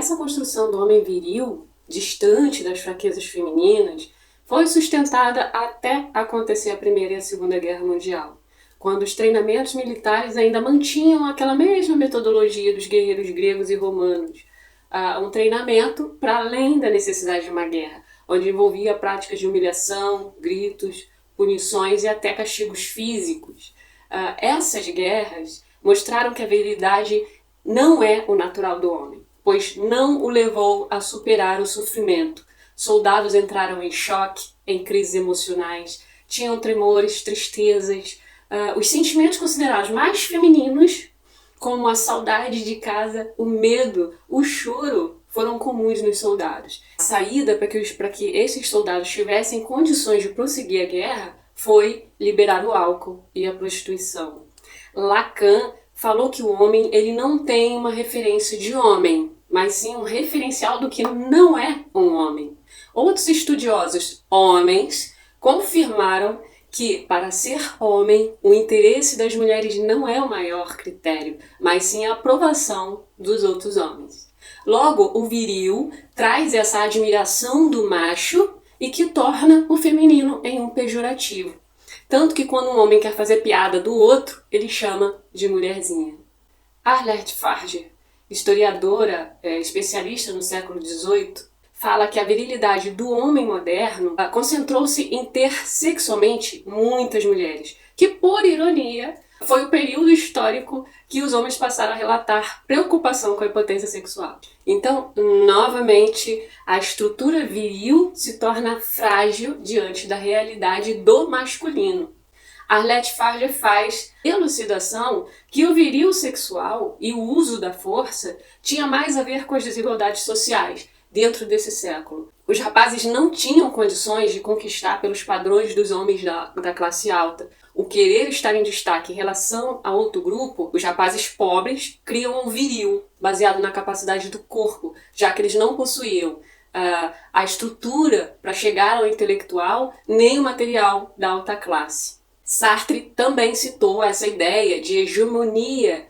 essa construção do homem viril, distante das fraquezas femininas, foi sustentada até acontecer a Primeira e a Segunda Guerra Mundial, quando os treinamentos militares ainda mantinham aquela mesma metodologia dos guerreiros gregos e romanos. Um treinamento para além da necessidade de uma guerra, onde envolvia práticas de humilhação, gritos, punições e até castigos físicos. Essas guerras mostraram que a virilidade não é o natural do homem, pois não o levou a superar o sofrimento. Soldados entraram em choque, em crises emocionais, tinham tremores, tristezas, os sentimentos considerados mais femininos, como a saudade de casa, o medo, o choro, foram comuns nos soldados. A saída para que esses soldados tivessem condições de prosseguir a guerra foi liberar o álcool e a prostituição. Lacan falou que o homem ele não tem uma referência de homem, mas sim um referencial do que não é um homem. Outros estudiosos, homens, confirmaram que, para ser homem, o interesse das mulheres não é o maior critério, mas sim a aprovação dos outros homens. Logo, o viril traz essa admiração do macho e que torna o feminino em um pejorativo. Tanto que quando um homem quer fazer piada do outro, ele chama de mulherzinha. Arlette Farger, historiadora, especialista no século XVIII, fala que a virilidade do homem moderno concentrou-se em ter sexualmente muitas mulheres, que, por ironia, foi o período histórico que os homens passaram a relatar preocupação com a impotência sexual. Então, novamente, a estrutura viril se torna frágil diante da realidade do masculino. Arlette Farger faz elucidação que o viril sexual e o uso da força tinha mais a ver com as desigualdades sociais dentro desse século. Os rapazes não tinham condições de conquistar pelos padrões dos homens da classe alta. O querer estar em destaque em relação a outro grupo, os rapazes pobres criam um viril baseado na capacidade do corpo, já que eles não possuíam a estrutura para chegar ao intelectual nem o material da alta classe. Sartre também citou essa ideia de hegemonia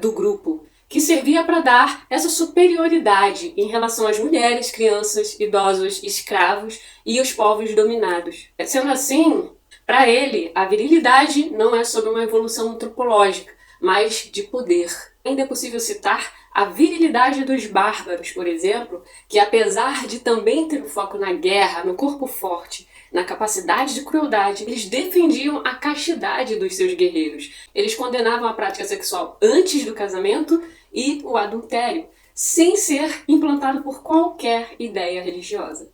do grupo, que servia para dar essa superioridade em relação às mulheres, crianças, idosos, escravos e os povos dominados. Sendo assim, para ele, a virilidade não é sobre uma evolução antropológica, mas de poder. Ainda é possível citar a virilidade dos bárbaros, por exemplo, que apesar de também ter o foco na guerra, no corpo forte, na capacidade de crueldade, eles defendiam a castidade dos seus guerreiros. Eles condenavam a prática sexual antes do casamento e o adultério, sem ser implantado por qualquer ideia religiosa.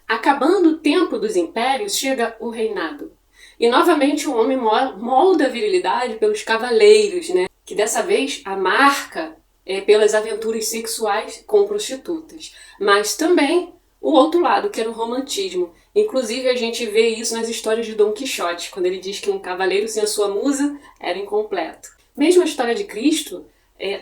Acabando o tempo dos impérios, chega o reinado. E novamente o homem molda a virilidade pelos cavaleiros, que dessa vez a marca é pelas aventuras sexuais com prostitutas. Mas também o outro lado, que era o romantismo. Inclusive a gente vê isso nas histórias de Dom Quixote, quando ele diz que um cavaleiro sem a sua musa era incompleto. Mesmo a história de Cristo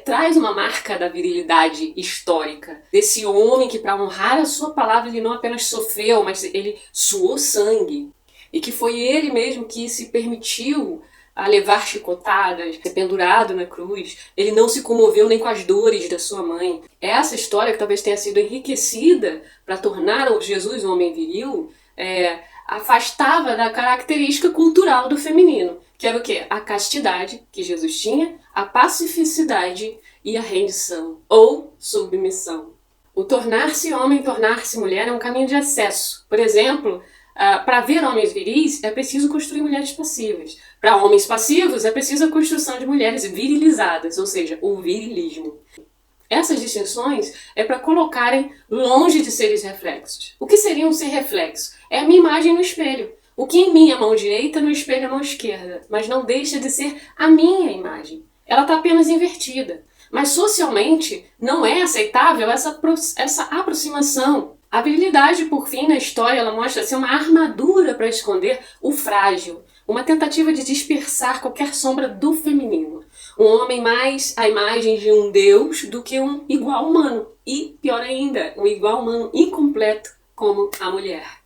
traz uma marca da virilidade histórica, desse homem que, para honrar a sua palavra, ele não apenas sofreu, mas ele suou sangue. E que foi ele mesmo que se permitiu a levar chicotadas, ser pendurado na cruz. Ele não se comoveu nem com as dores da sua mãe. Essa história, que talvez tenha sido enriquecida para tornar o Jesus um homem viril, afastava da característica cultural do feminino, que era o quê? A castidade que Jesus tinha, a pacificidade e a rendição, ou submissão. O tornar-se homem, tornar-se mulher é um caminho de acesso. Por exemplo, para ver homens viris é preciso construir mulheres passivas. Para homens passivos é preciso a construção de mulheres virilizadas, ou seja, o virilismo. Essas distinções é para colocarem longe de seres reflexos. O que seria um ser reflexo? É a minha imagem no espelho. O que em mim é mão direita, no espelho é mão esquerda, mas não deixa de ser a minha imagem. Ela está apenas invertida. Mas socialmente não é aceitável essa aproximação. A virilidade, por fim, na história, ela mostra ser uma armadura para esconder o frágil, uma tentativa de dispersar qualquer sombra do feminino. Um homem mais à imagem de um deus do que um igual humano. E, pior ainda, um igual humano incompleto como a mulher.